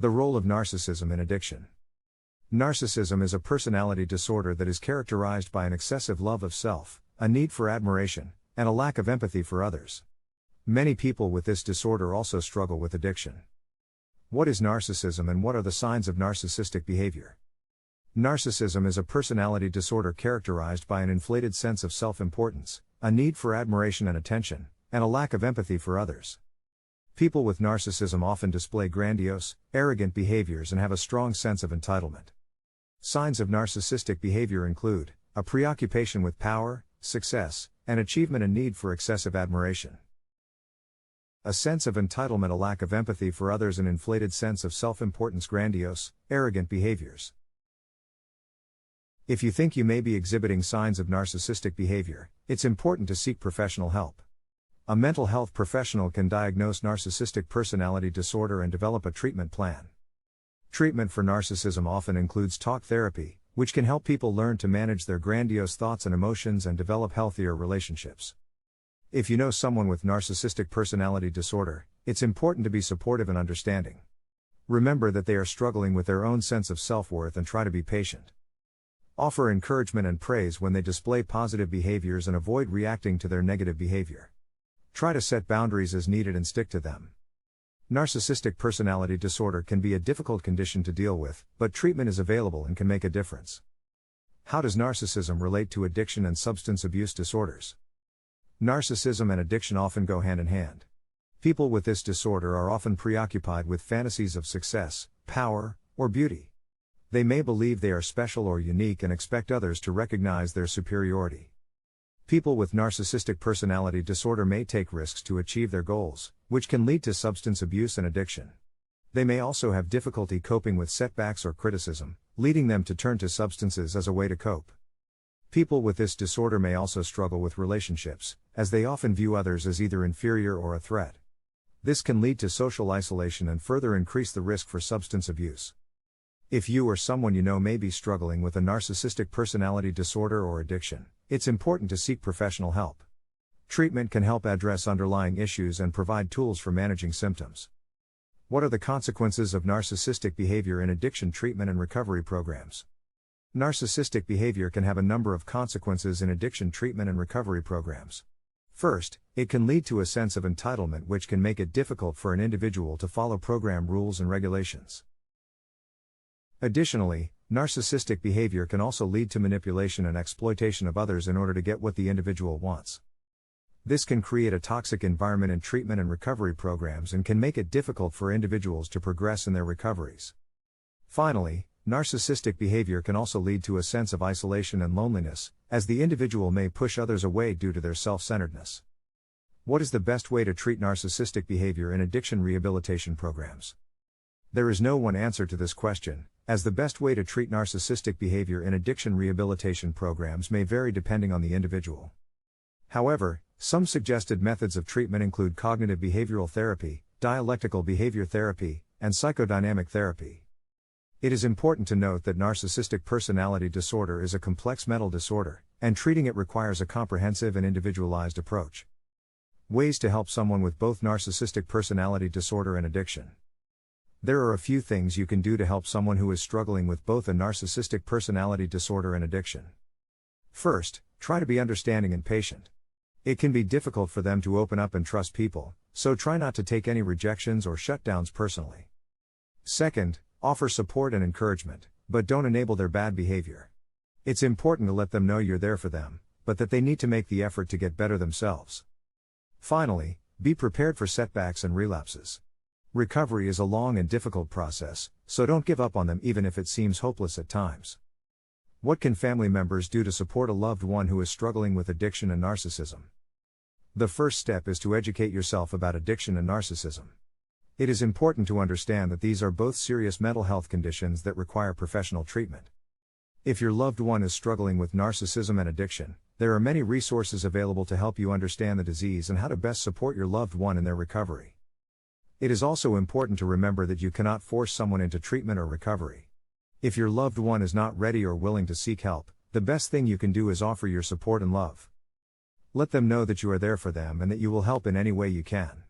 The role of narcissism in addiction. Narcissism is a personality disorder that is characterized by an excessive love of self, a need for admiration, and a lack of empathy for others. Many people with this disorder also struggle with addiction. What is narcissism and what are the signs of narcissistic behavior? Narcissism is a personality disorder characterized by an inflated sense of self-importance, a need for admiration and attention, and a lack of empathy for others. People with narcissism often display grandiose, arrogant behaviors and have a strong sense of entitlement. Signs of narcissistic behavior include a preoccupation with power, success, and achievement and need for excessive admiration. A sense of entitlement, a lack of empathy for others, an inflated sense of self-importance, grandiose, arrogant behaviors. If you think you may be exhibiting signs of narcissistic behavior, it's important to seek professional help. A mental health professional can diagnose narcissistic personality disorder and develop a treatment plan. Treatment for narcissism often includes talk therapy, which can help people learn to manage their grandiose thoughts and emotions and develop healthier relationships. If you know someone with narcissistic personality disorder, it's important to be supportive and understanding. Remember that they are struggling with their own sense of self-worth and try to be patient. Offer encouragement and praise when they display positive behaviors and avoid reacting to their negative behavior. Try to set boundaries as needed and stick to them. Narcissistic personality disorder can be a difficult condition to deal with, but treatment is available and can make a difference. How does narcissism relate to addiction and substance abuse disorders? Narcissism and addiction often go hand in hand. People with this disorder are often preoccupied with fantasies of success, power, or beauty. They may believe they are special or unique and expect others to recognize their superiority. People with narcissistic personality disorder may take risks to achieve their goals, which can lead to substance abuse and addiction. They may also have difficulty coping with setbacks or criticism, leading them to turn to substances as a way to cope. People with this disorder may also struggle with relationships, as they often view others as either inferior or a threat. This can lead to social isolation and further increase the risk for substance abuse. If you or someone you know may be struggling with a narcissistic personality disorder or addiction, it's important to seek professional help. Treatment can help address underlying issues and provide tools for managing symptoms. What are the consequences of narcissistic behavior in addiction treatment and recovery programs? Narcissistic behavior can have a number of consequences in addiction treatment and recovery programs. First, it can lead to a sense of entitlement, which can make it difficult for an individual to follow program rules and regulations. Additionally, narcissistic behavior can also lead to manipulation and exploitation of others in order to get what the individual wants. This can create a toxic environment in treatment and recovery programs and can make it difficult for individuals to progress in their recoveries. Finally, narcissistic behavior can also lead to a sense of isolation and loneliness, as the individual may push others away due to their self-centeredness. What is the best way to treat narcissistic behavior in addiction rehabilitation programs? There is no one answer to this question, as the best way to treat narcissistic behavior in addiction rehabilitation programs may vary depending on the individual. However, some suggested methods of treatment include cognitive behavioral therapy, dialectical behavior therapy, and psychodynamic therapy. It is important to note that narcissistic personality disorder is a complex mental disorder, and treating it requires a comprehensive and individualized approach. Ways to help someone with both narcissistic personality disorder and addiction. There are a few things you can do to help someone who is struggling with both a narcissistic personality disorder and addiction. First, try to be understanding and patient. It can be difficult for them to open up and trust people, so try not to take any rejections or shutdowns personally. Second, offer support and encouragement, but don't enable their bad behavior. It's important to let them know you're there for them, but that they need to make the effort to get better themselves. Finally, be prepared for setbacks and relapses. Recovery is a long and difficult process, so don't give up on them even if it seems hopeless at times. What can family members do to support a loved one who is struggling with addiction and narcissism? The first step is to educate yourself about addiction and narcissism. It is important to understand that these are both serious mental health conditions that require professional treatment. If your loved one is struggling with narcissism and addiction, there are many resources available to help you understand the disease and how to best support your loved one in their recovery. It is also important to remember that you cannot force someone into treatment or recovery. If your loved one is not ready or willing to seek help, the best thing you can do is offer your support and love. Let them know that you are there for them and that you will help in any way you can.